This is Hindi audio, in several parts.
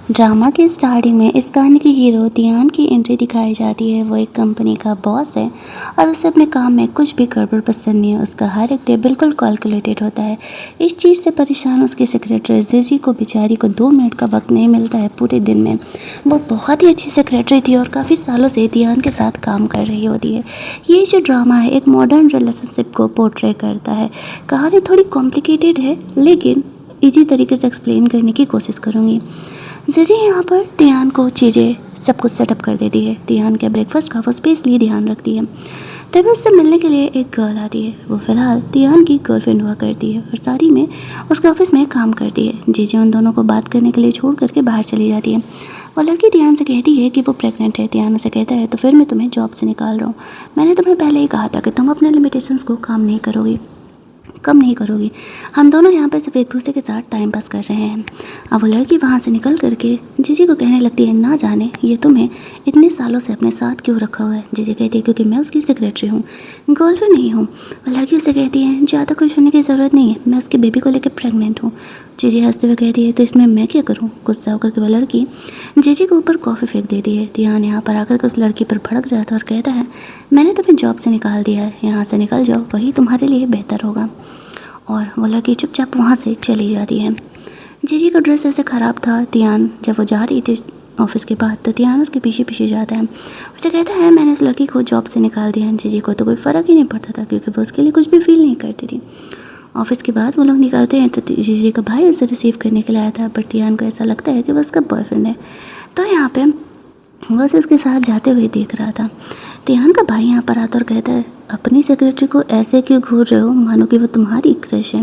ड्रामा के स्टार्टिंग में इस कहानी की हीरो तियान की एंट्री दिखाई जाती है। वो एक कंपनी का बॉस है और उसे अपने काम में कुछ भी गड़बड़ पसंद नहीं है। उसका हर एक डे बिल्कुल कैलकुलेटेड होता है। इस चीज़ से परेशान उसकी सेक्रेटरी जीजी को बेचारी को 2 मिनट का वक्त नहीं मिलता है पूरे दिन में। वो बहुत ही अच्छी सेक्रेटरी थी और काफ़ी सालों से तियान के साथ काम कर रही होती है। ये जो ड्रामा है एक मॉडर्न रिलेशनशिप को पोर्ट्रे करता है। कहानी थोड़ी कॉम्प्लिकेटेड है लेकिन ईजी तरीके से एक्सप्लेन करने की कोशिश करूँगी। जीजी यहाँ पर तियान को चीज़ें सब कुछ सेटअप कर देती है। तियान के ब्रेकफास्ट का वो स्पेशली ध्यान रखती है। तभी उससे मिलने के लिए एक गर्ल आती है। वो फ़िलहाल तियान की गर्लफ्रेंड हुआ करती है और साथ ही में उसके ऑफिस में काम करती है। जीजी उन दोनों को बात करने के लिए छोड़ करके बाहर चली जाती है। वो लड़की तियान से कहती है कि वो प्रेग्नेंट है। तियान उसे कहता है तो फिर मैं तुम्हें जॉब से निकाल रहा हूँ। मैंने तुम्हें पहले ही कहा था कि तुम अपने लिमिटेशंस को कम नहीं करोगी। हम दोनों यहाँ पर सिर्फ एक दूसरे के साथ टाइम पास कर रहे हैं। अब वो लड़की वहाँ से निकल करके जीजी को कहने लगती है, ना जाने ये तुम्हें इतने सालों से अपने साथ क्यों रखा हुआ है। जीजी कहती है क्योंकि मैं उसकी सेक्रेटरी हूँ, गर्लफ्रेंड नहीं हूँ। वो लड़की उसे कहती है ज़्यादा खुश होने की ज़रूरत नहीं है, मैं उसकी बेबी को लेकर प्रेग्नेंट हूँ। जीजी हंसते हुए कहती है तो इसमें मैं क्या करूँ। गुस्सा होकर के वो लड़की जीजी के ऊपर कॉफ़ी फेंक देती है। ध्यान यहाँ पर आकर के उस लड़की पर भड़क जाता है और कहता है, मैंने तुम्हें जॉब से निकाल दिया है, यहाँ से निकल जाओ, वही तुम्हारे लिए बेहतर होगा। और वो लड़की चुपचाप वहाँ से चली जाती है। जीजी का ड्रेस ऐसे ख़राब था। तियान जब वो जा रही थी ऑफिस के बाद तो तियान उसके पीछे पीछे जाता है। उसे कहता है मैंने उस लड़की को जॉब से निकाल दिया। जीजी को तो कोई फ़र्क ही नहीं पड़ता था क्योंकि वो उसके लिए कुछ भी फील नहीं करती थी। ऑफिस के बाद वो लोग निकलते हैं तो जीजी का भाई उसे रिसीव करने के लिए आया था, बट तियान को ऐसा लगता है कि वो उसका बॉयफ्रेंड है। तो यहाँ पे वो उसके साथ जाते हुए देख रहा था। तियान का भाई यहाँ पर आता और कहता है, अपनी सेक्रेटरी को ऐसे क्यों घूर रहे हो, मानो कि वो तुम्हारी क्रश है।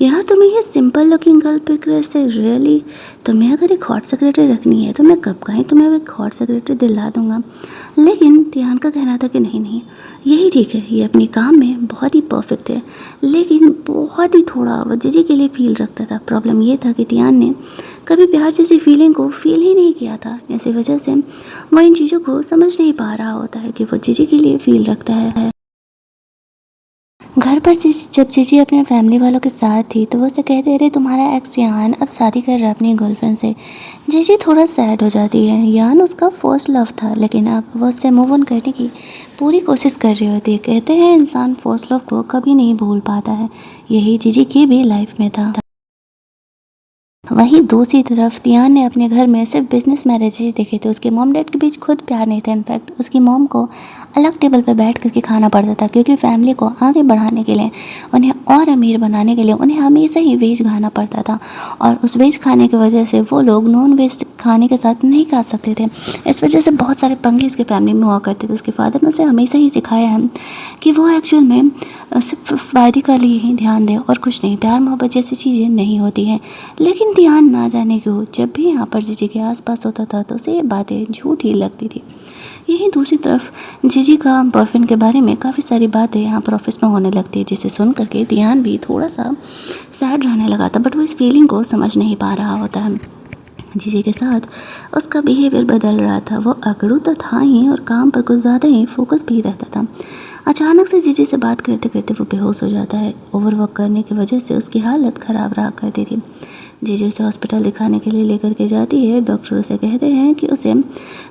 यार तुम्हें ये सिंपल लुकिंग गर्ल पे क्रश है रियली। तुम्हें अगर एक हॉट सेक्रेटरी रखनी है तो मैं कब का ही तुम्हें एक हॉट सेक्रेटरी दिला दूंगा। लेकिन तियान का कहना था कि नहीं यही ठीक है, ये अपने काम में बहुत ही परफेक्ट है। लेकिन बहुत ही थोड़ा वो जीजी के लिए फील रखता था। प्रॉब्लम ये था कि तियान ने कभी प्यार जैसी फीलिंग को फील ही नहीं किया था। इसी वजह से वो इन चीज़ों को समझ नहीं पा रहा होता है कि वो जीजी के लिए फील रखता है। घर पर जब जीजी अपने फैमिली वालों के साथ थी तो वो उसे कहते रहे तुम्हारा एक्स यान अब शादी कर रहा है अपनी गर्लफ्रेंड से। जीजी थोड़ा सैड हो जाती है। यान उसका फर्स्ट लव था लेकिन अब वो उससे मूव ऑन करने की पूरी कोशिश कर रही होती है। कहते हैं इंसान फर्स्ट लव को कभी नहीं भूल पाता है, यही जीजी की भी लाइफ में था। वहीं दूसरी तरफ तियान ने अपने घर में सिर्फ बिजनेस मैरिजेस देखे थे। उसके मॉम डैड के बीच खुद प्यार नहीं था। इनफैक्ट उसकी मॉम को अलग टेबल पर बैठ करके खाना पड़ता था क्योंकि फैमिली को आगे बढ़ाने के लिए, उन्हें और अमीर बनाने के लिए उन्हें हमेशा ही वेज खाना पड़ता था। और उस वेज खाने की वजह से वो लोग नॉन वेज खाने के साथ नहीं खा सकते थे। इस वजह से बहुत सारे पंगे इसके फैमिली में हुआ करते थे। उसके फादर ने उसे हमेशा ही सिखाया है कि वो एक्चुअल में सिर्फ फ़ायदे का लिए ही ध्यान दे और कुछ नहीं, प्यार मोहब्बत जैसी चीज़ें नहीं होती हैं। लेकिन ध्यान ना जाने क्यों जब भी यहाँ पर जीजी के आसपास होता था तो उसे ये बातें झूठ ही लगती थी। यहीं दूसरी तरफ जीजी का बॉयफ्रेंड के बारे में काफ़ी सारी बातें यहाँ पर ऑफिस में होने लगती है, जिसे सुन करके ध्यान भी थोड़ा सा सैड रहने लगा था। बट वो इस फीलिंग को समझ नहीं पा रहा होता है। जीजी के साथ उसका बिहेवियर बदल रहा था। वो अकड़ू तो था ही और काम पर कुछ ज़्यादा ही फोकस भी रहता था। अचानक से जीजी से बात करते करते वो बेहोश हो जाता है। ओवरवर्क करने की वजह से उसकी हालत ख़राब रहा करती थी। जीजी उसे हॉस्पिटल दिखाने के लिए लेकर के जाती है। डॉक्टर उसे कहते हैं कि उसे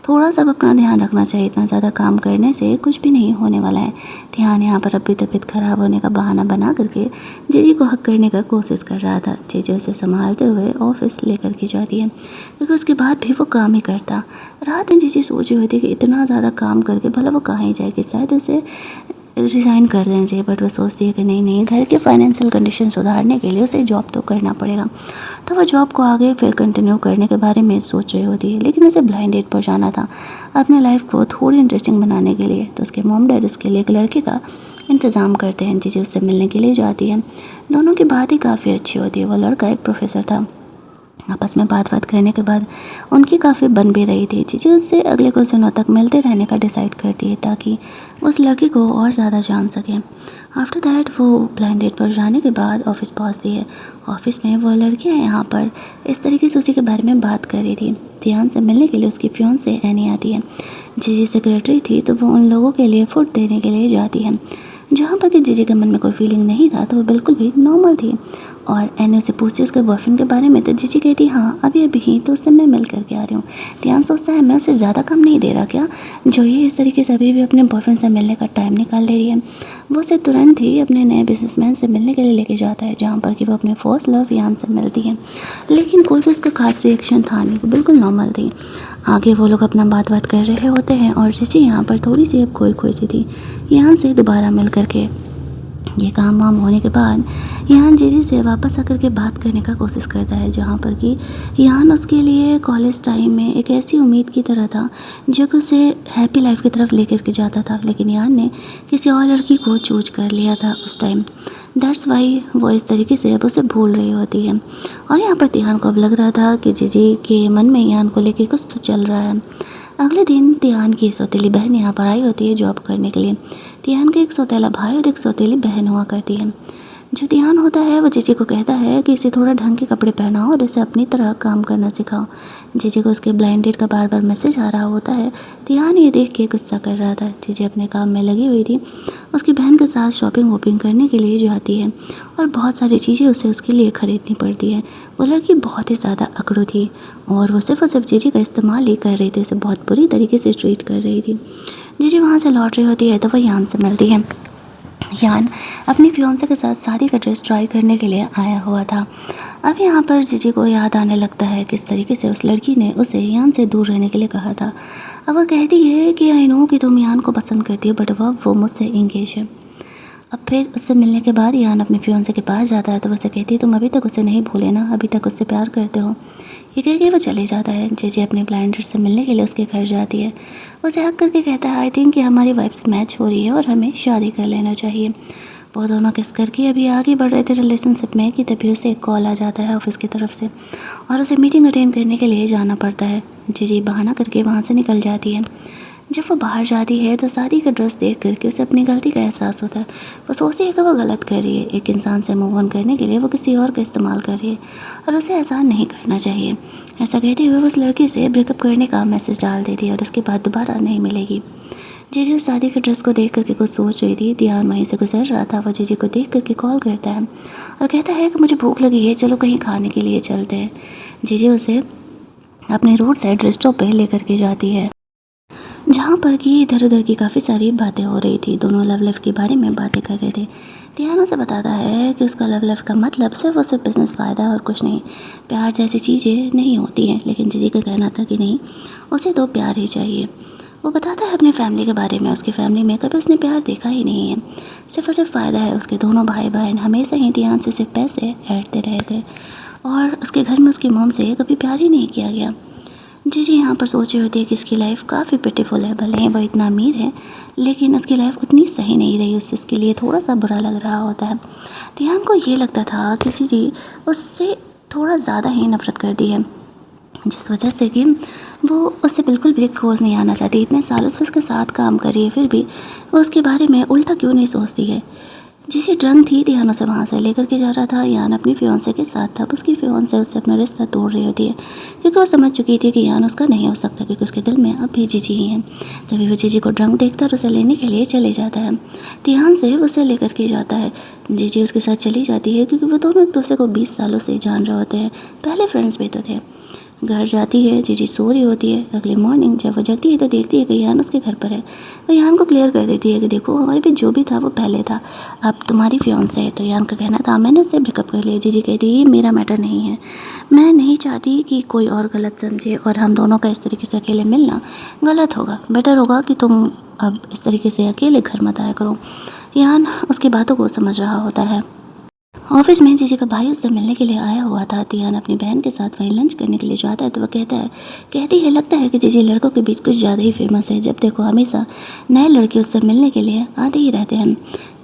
थोड़ा सा अपना ध्यान रखना चाहिए, इतना ज़्यादा काम करने से कुछ भी नहीं होने वाला है। ध्यान यहाँ पर अपनी तबीयत ख़राब होने का बहाना बना करके जीजी को हक करने का कोशिश कर रहा था। जीजी उसे संभालते हुए ऑफिस लेकर के जाती है क्योंकि उसके बाद भी वो काम ही करता। रात में जीजी सोची हुई थी कि इतना ज़्यादा काम करके भला वो कहाँ ही जाएगी, शायद उसे रिज़ाइन कर देना चाहिए। बट वो सोचती है कि नहीं, घर के फाइनेंशियल कंडीशन सुधारने के लिए उसे जॉब तो करना पड़ेगा। तो वह जॉब को आगे फिर कंटिन्यू करने के बारे में सोच रही होती है। लेकिन उसे ब्लाइंड डेट पर जाना था अपने लाइफ को थोड़ी इंटरेस्टिंग बनाने के लिए। तो उसके मॉम डैड उसके लिए एक लड़के का इंतज़ाम करते हैं। जीजी उससे मिलने के लिए जाती है। दोनों की बात ही काफ़ी अच्छी होती है। वो लड़का एक प्रोफेसर था। आपस में बात करने के बाद उनकी काफ़ी बन भी रही थी। जीजी उससे अगले कुछ दिनों तक मिलते रहने का डिसाइड करती है ताकि उस लड़की को और ज़्यादा जान सकें। आफ्टर दैट वो ब्लाइंड डेट पर जाने के बाद ऑफिस पहुंचती है। ऑफिस में वो लड़कियां यहाँ पर इस तरीके से उसी के बारे में बात कर रही थी। ध्यान से मिलने के लिए उसकी फियांसे एनी आती है। जीजी सेक्रेटरी थी तो वो उन लोगों के लिए फूड देने के लिए जाती है। जहाँ पर कि जीजी के मन में कोई फीलिंग नहीं था तो वो बिल्कुल भी नॉर्मल थी। और एने उसे पूछती है उसके बॉयफ्रेंड के बारे में, तो जीजी कहती हाँ अभी अभी ही तो उससे मैं मिल करके आ रही हूँ। ध्यान सोचता है मैं उसे ज़्यादा काम नहीं दे रहा क्या, जो ये इस तरीके से अभी भी अपने बॉयफ्रेंड से मिलने का टाइम निकाल ले रही है। वो उसे तुरंत ही अपने नए बिजनेसमैन से मिलने के लिए लेके जाता है, जहाँ पर कि वो अपने फर्स्ट लव यान से मिलती है। लेकिन कोई भी उसका खास रिएक्शन था नहीं, वो बिल्कुल नॉर्मल थी। आगे वो लोग अपना बात कर रहे होते हैं और जीजी यहाँ पर थोड़ी सी अब खोई सी थी। यान से दोबारा मिल करके ये काम वाम होने के बाद यान जीजी से वापस आकर के बात करने का कोशिश करता है, जहाँ पर कि यान उसके लिए कॉलेज टाइम में एक ऐसी उम्मीद की तरह था जो कि उसे हैप्पी लाइफ की तरफ लेकर के जाता था, लेकिन यान ने किसी और लड़की को चूज कर लिया था उस टाइम। दैट्स वाई वो इस तरीके से अब उसे भूल रही होती है। और यहाँ पर तिहान को अब लग रहा था कि जीजी के मन में यान को लेकर कुछ तो चल रहा है। अगले दिन तिहान की सौतेली बहन यहाँ पर आई होती है जॉब करने के लिए। तिहान का एक सौतेला भाई और एक सौतेली बहन हुआ करती है। जो तिहान होता है वो जीजी को कहता है कि इसे थोड़ा ढंग के कपड़े पहनाओ और इसे अपनी तरह काम करना सिखाओ। जीजी को उसके ब्लाइंड डेट का बार बार मैसेज आ रहा होता है। तिहान ये देख के गुस्सा कर रहा था। जीजी अपने काम में लगी हुई थी, उसकी बहन के साथ शॉपिंग वॉपिंग करने के लिए जाती है और बहुत सारी चीज़ें उसे उसके लिए ख़रीदनी पड़ती है। वो लड़की बहुत ही ज़्यादा अकड़ू थी और वो सिर्फ और सिर्फ जीजी का इस्तेमाल ही कर रही थी, उसे बहुत बुरी तरीके से ट्रीट कर रही थी। जीजी वहाँ से लौट रही होती है तो वह यान से मिलती है। यान अपनी फियोंसे के साथ शादी का ड्रेस ट्राई करने के लिए आया हुआ था। अब यहाँ पर जीजी को याद आने लगता है किस तरीके से उस लड़की ने उसे यान से दूर रहने के लिए कहा था। अब वह कहती है कि आई नो कि तुम यान को पसंद करती हो, बट वो मुझसे इंगेज है। अब फिर उससे मिलने के बाद यान अपने फियोंसे के पास जाता है तो उससे कहती है तुम अभी तक उसे नहीं भूले ना, अभी तक उससे प्यार करते हो। ये कह के वो चले जाता है। जीजी अपने ब्लाइंडर से मिलने के लिए उसके घर जाती है। उसे हक करके कहता है आई थिंक कि हमारी वाइफ्स मैच हो रही है और हमें शादी कर लेना चाहिए। वो दोनों किस करके अभी आगे बढ़ रहे थे रिलेशनशिप में कि तभी उसे एक कॉल आ जाता है ऑफिस की तरफ से और उसे मीटिंग अटेंड करने के लिए जाना पड़ता है। जीजी बहाना करके वहाँ से निकल जाती है। जब वो बाहर जाती है तो शादी का ड्रेस देख करके उसे अपनी गलती का एहसास होता है। वो सोचती है कि वो गलत कर रही है, एक इंसान से मूव ऑन करने के लिए वो किसी और का इस्तेमाल कर रही है और उसे ऐसा नहीं करना चाहिए। ऐसा कहते हुए वो उस लड़के से ब्रेकअप करने का मैसेज डाल देती है और उसके बाद दोबारा नहीं मिलेगी। जीजी उस शादी के ड्रेस को देख करके कुछ सोच रही थी। ध्यान वहीं से गुजर रहा था। वो जीजी को देख करके कॉल करता है और कहता है कि मुझे भूख लगी है, चलो कहीं खाने के लिए चलते हैं। जीजी उसे अपने रोड साइड रेस्टोरेंट पे लेकर के जाती है, जहाँ पर कि इधर उधर की काफ़ी सारी बातें हो रही थी। दोनों लव लाइफ के बारे में बातें कर रहे थे। ध्यान उसे बताता है कि उसका लव लाइफ का मतलब सिर्फ और सिर्फ बिजनेस फ़ायदा और कुछ नहीं, प्यार जैसी चीज़ें नहीं होती हैं। लेकिन जीजी का कहना था कि नहीं, उसे तो प्यार ही चाहिए। वो बताता है अपने फैमिली के बारे में। उसकी फैमिली में कभी उसने प्यार देखा ही नहीं है, सिर्फ और सिर्फ फ़ायदा है। उसके दोनों भाई बहन हमेशा ही ध्यान से सिर्फ पैसे ऐंठते रहे थे और उसके घर में उसकी मॉम से कभी प्यार ही नहीं किया गया। जीजी यहाँ पर सोच रही होती है कि इसकी लाइफ काफ़ी ब्यूटीफुल है। भले ही वो इतना अमीर है लेकिन उसकी लाइफ उतनी सही नहीं रही, उसके लिए थोड़ा सा बुरा लग रहा होता है। ध्यान को ये लगता था कि जीजी उससे थोड़ा ज़्यादा ही नफरत कर दी है, जिस वजह से कि वो उससे बिल्कुल भी क्लोज नहीं आना चाहती। इतने सालों से उसके साथ काम कर रही है फिर भी वो उसके बारे में उल्टा क्यों नहीं सोचती है। जिसे ड्रंक थी ध्यान उसे वहाँ से लेकर के जा रहा था। यान अपनी फियोंसे के साथ था। उसकी फियोंसे उससे अपना रिश्ता तोड़ रही होती है क्योंकि वो समझ चुकी थी कि यान उसका नहीं हो सकता, क्योंकि उसके दिल में अब भी जीजी ही है। तभी वो जीजी को ड्रंक देखता और उसे लेने के लिए चले जाता है। ध्यान से उसे लेकर के जाता है। जीजी उसके साथ चली जाती है क्योंकि वो दोनों एक दूसरे को 20 सालों से जान रहे होते हैं, पहले फ्रेंड्स भी तो थे। घर जाती है, जीजी सो रही होती है। अगले मॉर्निंग जब वो जगती है तो देखती है कि यान उसके घर पर है। वो यान को क्लियर कर देती है कि देखो हमारे पे जो भी था वो पहले था, अब तुम्हारी फियांसे है। तो यान का कहना था मैंने उससे ब्रेकअप कर लिया। जीजी कहती है ये मेरा मैटर नहीं है, मैं नहीं चाहती कि कोई और गलत समझे और हम दोनों का इस तरीके से अकेले मिलना गलत होगा। बेटर होगा कि तुम अब इस तरीके से अकेले घर मत आया करो। यान उसकी बातों को समझ रहा होता है। ऑफिस में जीजी का भाई उससे मिलने के लिए आया हुआ था। तियान अपनी बहन के साथ वहीं लंच करने के लिए जाता है तो वह कहती है लगता है कि जीजी लड़कों के बीच कुछ ज़्यादा ही फेमस है, जब देखो हमेशा नए लड़के उससे मिलने के लिए आते ही रहते हैं।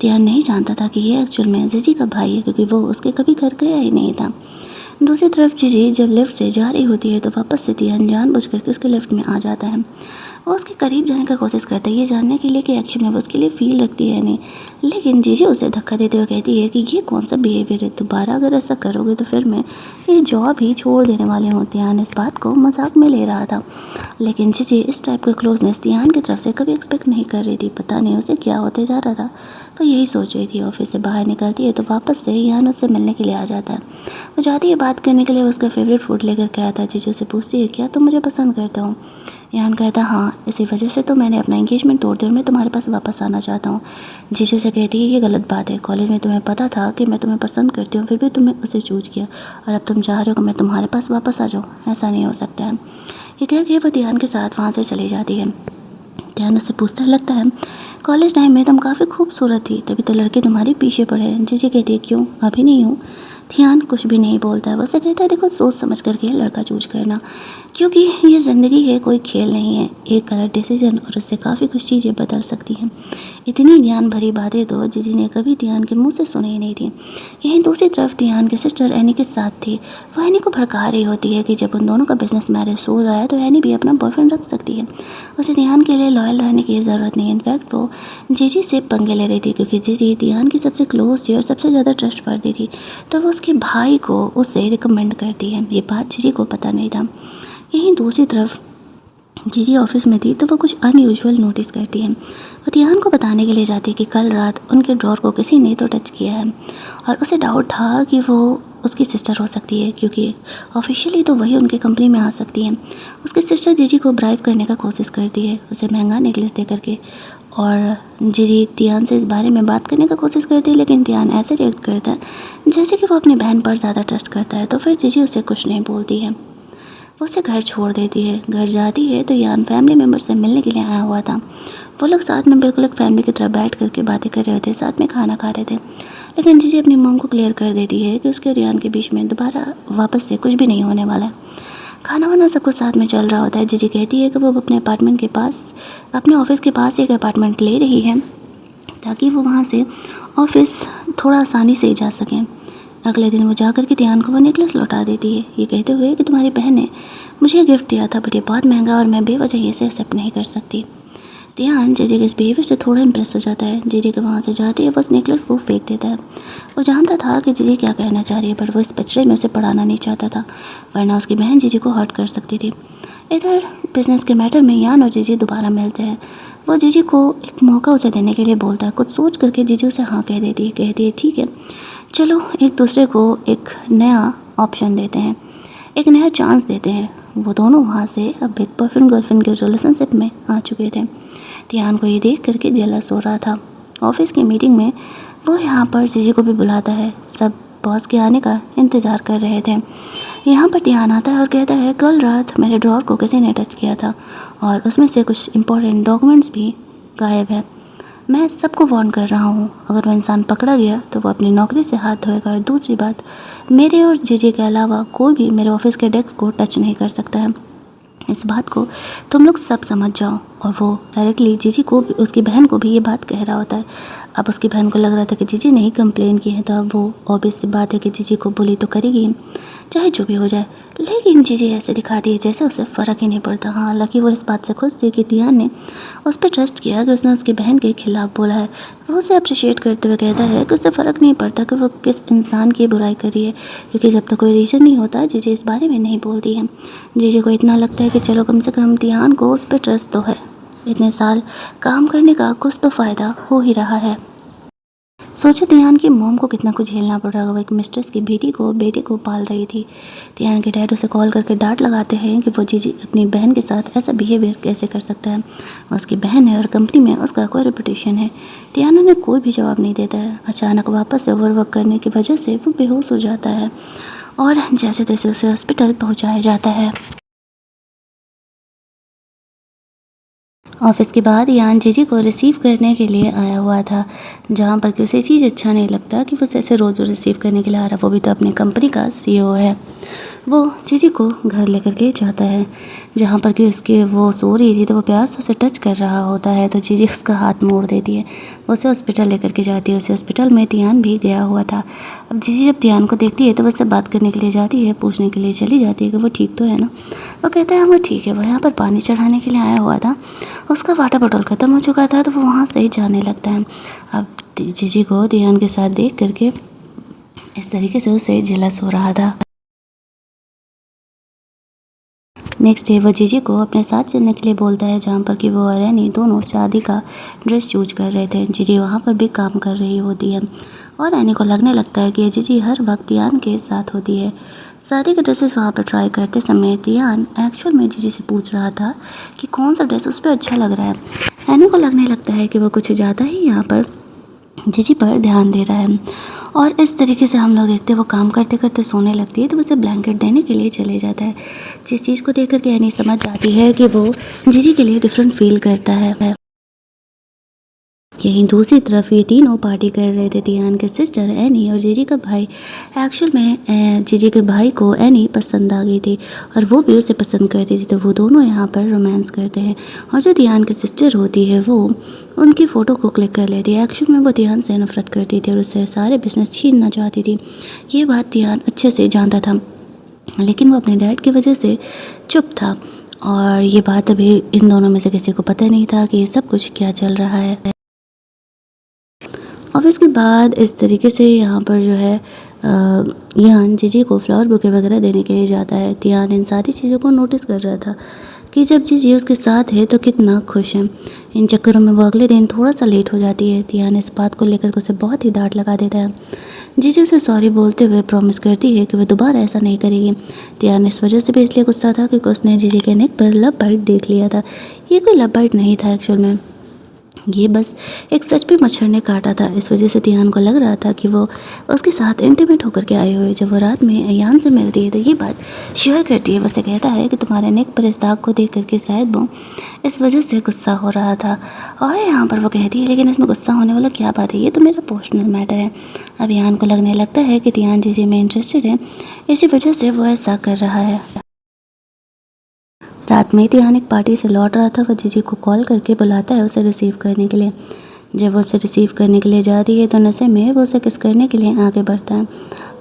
तियान नहीं जानता था कि ये एक्चुअल में जीजी का भाई है, क्योंकि वो उसके कभी घर गया ही नहीं था। दूसरी तरफ जीजी जब लिफ्ट से जा रही होती है तो वापस से तियान जानबूझ करके उसके लिफ्ट में आ जाता है। वो उसके करीब जाने का कोशिश करता है ये जानने के लिए कि एक्चुअल में वो उसके लिए फील रखती है नहीं, लेकिन जीजी उसे धक्का देते हुए कहती है कि ये कौन सा बिहेवियर है, दोबारा अगर ऐसा करोगे तो फिर मैं ये जॉब ही छोड़ देने वाली हूँ। तियान इस बात को मजाक में ले रहा था, लेकिन जीजी इस टाइप का क्लोजनेस तियान की तरफ से कभी एक्सपेक्ट नहीं कर रही थी। पता नहीं उसे क्या होते जा रहा था, तो यही सोच रही थी। ऑफिस से बाहर निकलती है तो वापस से यान उससे मिलने के लिए आ जाता है। वो जाती है बात करने के लिए, उसका फेवरेट फूड लेकर के आता है। जीजू से पूछती है क्या तुम मुझे पसंद करते हो? यान कहता है हाँ, इसी वजह से तो मैंने अपना एंगेजमेंट तोड़ दिया और मैं तुम्हारे पास वापस आना चाहता हूँ। जीजू से कहती है ये गलत बात है, कॉलेज में तुम्हें पता था कि मैं तुम्हें पसंद करती हूँ, फिर भी तुमने उसे चूज किया और अब तुम चाह रहे हो कि मैं तुम्हारे पास वापस आ जाऊँ? ऐसा नहीं हो सकता है। ये कह के वो ध्यान के साथ वहाँ से चली जाती है। ध्यान उससे पूछता है लगता है कॉलेज टाइम में तुम काफ़ी खूबसूरत थी, तभी तो लड़के तुम्हारे पीछे पड़े हैं। जीजी कहती है क्यों, अभी नहीं हूँ? ध्यान कुछ भी नहीं बोलता है। वो उसे कहता है देखो सोच समझ करके लड़का चूज करना, क्योंकि ये ज़िंदगी है, कोई खेल नहीं है। एक गलत डिसीजन और उससे काफ़ी कुछ चीज़ें बदल सकती हैं। इतनी ज्ञान भरी बातें तो जीजी ने कभी ध्यान के मुंह से सुनी ही नहीं थी। यहीं दूसरी तरफ ध्यान की सिस्टर एनी के साथ थी। वो एनी को भड़का रही होती है कि जब उन दोनों का बिजनेस मैरिज हो रहा है तो एनी भी अपना बॉयफ्रेंड रख सकती है, उसे ध्यान के लिए लॉयल रहने की ज़रूरत नहीं है। इनफैक्ट वो जीजी से पंगे ले रही थी क्योंकि जीजी ध्यान की सबसे क्लोज थी और सबसे ज़्यादा ट्रस्ट करती थी, तो वो उसके भाई को उसे रिकमेंड करती है। ये बात जीजी को पता नहीं था। यहीं दूसरी तरफ जीजी ऑफिस में थी तो वो कुछ अनयूजुअल नोटिस करती है। वो ध्यान को बताने के लिए जाती है कि कल रात उनके ड्रॉर को किसी ने तो टच किया है और उसे डाउट था कि वो उसकी सिस्टर हो सकती है, क्योंकि ऑफिशियली तो वही उनके कंपनी में आ सकती है। उसकी सिस्टर जीजी को ब्राइव करने का कोशिश करती है, उसे महंगा नेकलेस दे करके, और जीजी ध्यान से इस बारे में बात करने का कोशिश करती है, लेकिन ध्यान ऐसे रिएक्ट करता है जैसे कि वो अपनी बहन पर ज़्यादा ट्रस्ट करता है। तो फिर जीजी उसे कुछ नहीं बोलती है, वो उसे घर छोड़ देती है। घर जाती है तो यान फैमिली मेम्बर से मिलने के लिए आया हुआ था। वो लोग साथ में बिल्कुल एक फैमिली की तरह बैठ करके बातें कर रहे थे, साथ में खाना खा रहे थे। लेकिन जीजी अपनी मॉम को क्लियर कर देती है कि उसके और यान के बीच में दोबारा वापस से कुछ भी नहीं होने वाला है। खाना वाना सब कुछ साथ में चल रहा होता है। जीजी कहती है कि वो अपने अपार्टमेंट के पास, अपने ऑफिस के पास एक अपार्टमेंट ले रही है ताकि वो वहाँ से ऑफिस थोड़ा आसानी से जा सकें। अगले दिन वो जाकर के ध्यान को वो नेकलेस लौटा देती है, ये कहते हुए कि तुम्हारी बहन ने मुझे गिफ्ट दिया था बट ये बहुत महंगा और मैं बेवजह इसे एक्सेप्ट नहीं कर सकती। ध्यान जीजी के इस बिहेवियर से थोड़ा इम्प्रेस हो जाता है। जीजी के वहाँ से जाती है, वो उस नेकलेस को फेंक देता है। वो जानता था कि जीजी क्या कहना चाह रही है, पर वो इस पचड़े में उसे पढ़ाना नहीं चाहता था, वरना उसकी बहन जीजी को हर्ट कर सकती थी। इधर बिजनेस के मैटर में यान और जीजी दोबारा मिलते हैं। वो जीजी को एक मौका उसे देने के लिए बोलता है। कुछ सोच करके जीजी उसे हाँ कह देती है, कहती है ठीक है चलो एक दूसरे को एक नया ऑप्शन देते हैं, एक नया चांस देते हैं। वो दोनों वहाँ से अब एक बॉयफ्रेंड गर्लफ्रेंड के रिलेशनशिप में आ चुके थे। ध्यान को ये देख करके जेलस हो रहा था। ऑफिस की मीटिंग में वो यहाँ पर जीजी को भी बुलाता है, सब बॉस के आने का इंतज़ार कर रहे थे। यहाँ पर ध्यान आता है और कहता है कल रात मेरे ड्रॉर को किसी ने टच किया था और उसमें से कुछ इम्पोर्टेंट डॉक्यूमेंट्स भी गायब है। मैं सबको वार्न कर रहा हूँ, अगर वो इंसान पकड़ा गया तो वो अपनी नौकरी से हाथ धोएगा। और दूसरी बात, मेरे और जीजी के अलावा कोई भी मेरे ऑफिस के डेस्क को टच नहीं कर सकता है। इस बात को तुम लोग सब समझ जाओ। और वो डायरेक्टली जीजी को, उसकी बहन को भी ये बात कह रहा होता है। अब उसकी बहन को लग रहा था कि जीजी ने ही कंप्लेन की है, तो अब वो ऑब्वियस सी बात है कि जीजी को बुली तो करेगी चाहे जो भी हो जाए। लेकिन जीजी ऐसे दिखाती है जैसे उसे फ़र्क ही नहीं पड़ता। हाँ, हालांकि वो इस बात से खुश थी कि ध्यान ने उस पर ट्रस्ट किया कि उसने उसकी बहन के खिलाफ़ बोला है। वो उसे अप्रिशिएट करते हुए कहता है कि उसे फ़र्क नहीं पड़ता कि वो किस इंसान की बुराई करी है, क्योंकि जब तक कोई रीज़न नहीं होता जीजी इस बारे में नहीं बोलती है। जीजी को इतना लगता है कि चलो कम से कम ध्यान को उस पर ट्रस्ट तो है, इतने साल काम करने का कुछ तो फ़ायदा हो ही रहा है। सोचा ध्यान की मॉम को कितना कुछ झेलना पड़ रहा होगा, एक मिस्ट्रेस की बेटे को पाल रही थी। ध्यान के डैड उसे कॉल करके डांट लगाते हैं कि वो जीजी अपनी बहन के साथ ऐसा बिहेवियर कैसे कर सकता है, उसकी बहन है और कंपनी में उसका कोई रेपुटेशन है। ध्यान उन्हें कोई भी जवाब नहीं देता है। अचानक वापस से ओवरवर्क करने की वजह से वो बेहोश हो जाता है और जैसे तैसे उसे हॉस्पिटल पहुँचाया जाता है। ऑफिस के बाद यान जीजी को रिसीव करने के लिए आया हुआ था, जहाँ पर कि उसे चीज़ अच्छा नहीं लगता कि वो ऐसे रोज़ रिसीव करने के लिए आ रहा, वो भी तो अपनी कंपनी का सीईओ है। वो जीजी को घर लेकर के जाता है, जहाँ पर कि उसके वो सो रही थी तो वो प्यार से उसे टच कर रहा होता है, तो जीजी उसका हाथ मोड़ देती है। वो उसे हॉस्पिटल लेकर के जाती है। उसे हॉस्पिटल में ध्यान भी गया हुआ था। अब जीजी जब ध्यान को देखती है तो वो उससे बात करने के लिए जाती है, पूछने के लिए चली जाती है कि वो ठीक तो है ना। वो कहता है वो ठीक है, वो यहाँ पर पानी चढ़ाने के लिए आया हुआ था, उसका वाटर बॉटल ख़त्म हो चुका था तो वो वहाँ से ही जाने लगता है। अब जीजी को ध्यान के साथ देख करके इस तरीके से उसे जेलस हो रहा था। नेक्स्ट डे वो जीजी को अपने साथ चलने के लिए बोलता है, जहाँ पर कि वो और एनी दोनों शादी का ड्रेस चूज कर रहे थे। जीजी वहाँ पर भी काम कर रही होती है और एनी को लगने लगता है कि ये जीजी हर वक्त तियान के साथ होती है। शादी के ड्रेसेस वहाँ पर ट्राई करते समय तियान एक्चुअल में जीजी से पूछ रहा था कि कौन सा ड्रेस उस पर अच्छा लग रहा है। एनी को लगने लगता है कि वो कुछ ज़्यादा ही यहाँ पर जीजी पर ध्यान दे रहा है और इस तरीके से हम लोग देखते हैं वो काम करते करते सोने लगती है तो उसे ब्लैंकेट देने के लिए चले जाता है। जिस चीज़ को देख करके एनी समझ जाती है कि वो जीजी के लिए डिफरेंट फील करता है। यहीं दूसरी तरफ ये तीनों पार्टी कर रहे थे, तियान के सिस्टर, एनी और जीजी का भाई। एक्चुअल में जीजी के भाई को एनी पसंद आ गई थी और वो भी उसे पसंद करती थी, तो वो दोनों यहाँ पर रोमांस करते हैं और जो तियान की सिस्टर होती है वो उनकी फ़ोटो को क्लिक कर लेती है। एक्चुअल में वो तियान से नफरत करती थी और उससे सारे बिजनेस छीनना चाहती थी। ये बात तियान अच्छे से जानता था, लेकिन वो अपने डैड की वजह से चुप था और ये बात अभी इन दोनों में से किसी को पता नहीं था कि ये सब कुछ क्या चल रहा है। और इसके बाद इस तरीके से यहाँ पर जो है यान जीजी को फ्लावर बुके वगैरह देने के लिए जाता है। तियान इन सारी चीज़ों को नोटिस कर रहा था कि जब जीजी उसके साथ है तो कितना खुश है। इन चक्करों में वो अगले दिन थोड़ा सा लेट हो जाती है। तियान इस बात को लेकर उसे बहुत ही डांट लगा देता है। जीजी उसे सॉरी बोलते हुए प्रॉमिस करती है कि वह दोबारा ऐसा नहीं करेगी। तियान इस वजह से भी इसलिए गुस्सा था क्योंकि उसने जीजी के नेक पर लव बाइट देख लिया था। ये कोई लव बाइट नहीं था एक्चुअल में, ये बस एक सच पे मच्छर ने काटा था। इस वजह से तियान को लग रहा था कि वो उसके साथ इंटीमेट होकर के आए हुए। जब वो रात में अयान से मिलती है तो ये बात शेयर करती है। वैसे कहता है कि तुम्हारे नेक पर इस दाग को देख करके शायद वो इस वजह से गुस्सा हो रहा था। और यहाँ पर वो कहती है लेकिन इसमें गुस्सा होने वाला क्या बात है, ये तो मेरा पर्सनल मैटर है। अब अयान को लगने लगता है कि तियान जीजी में इंटरेस्टेड है, इसी वजह से वो ऐसा कर रहा है। रात में तियान एक पार्टी से लौट रहा था। वह जीजी को कॉल करके बुलाता है उसे रिसीव करने के लिए। जब वो उसे रिसीव करने के लिए जाती है तो नशे में वो उसे किस करने के लिए आगे बढ़ता है,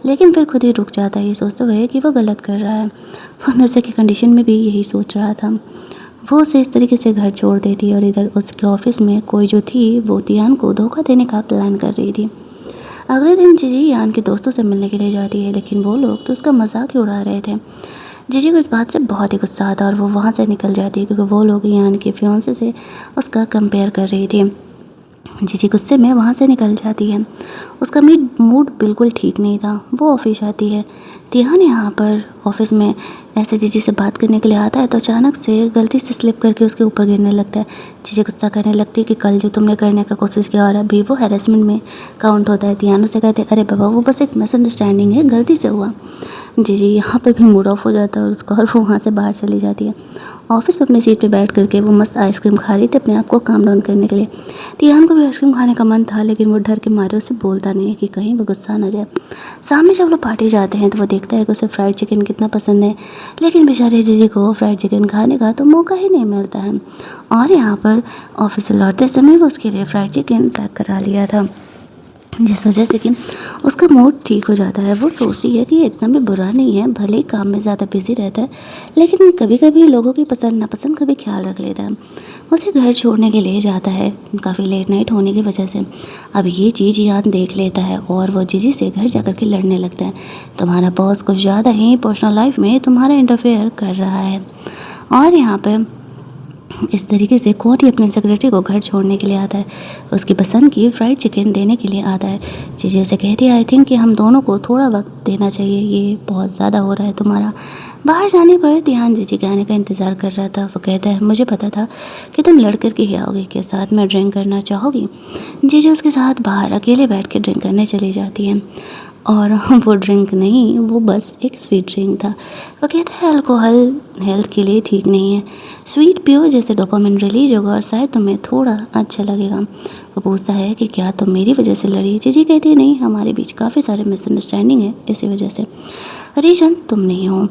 लेकिन फिर खुद ही रुक जाता है, ये सोचते हुए कि वो गलत कर रहा है। वो नशे की कंडीशन में भी यही सोच रहा था। वो उसे इस तरीके से घर छोड़ देती और इधर उसके ऑफिस में कोई जो थी वो तियान को धोखा देने का प्लान कर रही थी। अगले दिन जीजी यान के दोस्तों से मिलने के लिए जाती है, लेकिन वो लोग तो उसका मजाक ही उड़ा रहे थे। जीजी को इस बात से बहुत ही गुस्सा आता और वो वहाँ से निकल जाती है क्योंकि वो लोग यान के फियांसे से उसका कंपेयर कर रही थी। जीजी गुस्से में वहाँ से निकल जाती है। उसका मूड बिल्कुल ठीक नहीं था। वो ऑफिस आती है। तियान यहाँ पर ऑफिस में ऐसे जीजी से बात करने के लिए आता है तो अचानक से गलती से स्लिप करके उसके ऊपर गिरने लगता है। जीजी गुस्सा करने लगती है कि कल जो तुमने करने का कोशिश किया और अभी वो हैरेसमेंट में काउंट होता है। तियान उसे कहते अरे बाबा वो बस एक मिसअंडरस्टैंडिंग है, गलती से हुआ। जीजी यहाँ पर भी मूड ऑफ हो जाता है और उसको और वो वहाँ से बाहर चली जाती है। ऑफिस में अपनी सीट पे बैठ करके वो मस्त आइसक्रीम खा रही थी अपने आप को काम डाउन करने के लिए। तियान को भी आइसक्रीम खाने का मन था, लेकिन वो डर के मारे उसे बोलता नहीं है कि कहीं वो गुस्सा ना जाए। सामने जब लोग पार्टी जाते हैं तो वो देखता है कि उसे फ्राइड चिकन कितना पसंद है, लेकिन बेचारे जीजी को फ्राइड चिकन खाने का तो मौका ही नहीं मिलता है। और यहाँ पर ऑफिस से लौटते समय वो उसके लिए फ्राइड चिकन पैक करा लिया था, जिस वजह से कि उसका मूड ठीक हो जाता है। वो सोचती है कि ये इतना भी बुरा नहीं है, भले ही काम में ज़्यादा बिजी रहता है, लेकिन कभी कभी लोगों की पसंद नापसंद का भी ख्याल रख लेता है। उसे घर छोड़ने के लिए जाता है काफ़ी लेट नाइट होने की वजह से। अब ये चीज़ यान देख लेता है और वो जीजी से घर जाकर के लड़ने लगता है। तुम्हारा बॉस कुछ ज़्यादा ही पर्सनल लाइफ में तुम्हारा इंटरफेयर कर रहा है। और यहाँ पर इस तरीके से कौन ही अपने सेक्रेटरी को घर छोड़ने के लिए आता है, उसकी पसंद की फ्राइड चिकन देने के लिए आता है। जीजी उसे कहती है आई थिंक कि हम दोनों को थोड़ा वक्त देना चाहिए, ये बहुत ज़्यादा हो रहा है तुम्हारा। बाहर जाने पर तियान जीजी के आने का इंतज़ार कर रहा था। वो कहता है मुझे पता था कि तुम लड़ कर के ही आओगी, के साथ में ड्रिंक करना चाहोगी। जीजी उसके साथ बाहर अकेले बैठ के ड्रिंक करने चली जाती है और वो ड्रिंक नहीं, वो बस एक स्वीट ड्रिंक था। वो कहता है अल्कोहल हेल्थ के लिए ठीक नहीं है, स्वीट पियो जैसे डोपामिन रिलीज होगा और शायद तुम्हें थोड़ा अच्छा लगेगा। वो पूछता है कि क्या तुम मेरी वजह से लड़ी। जीजी कहती है नहीं, हमारे बीच काफ़ी सारे मिसअंडरस्टैंडिंग है, इसी वजह से रीजन तुम नहीं हो।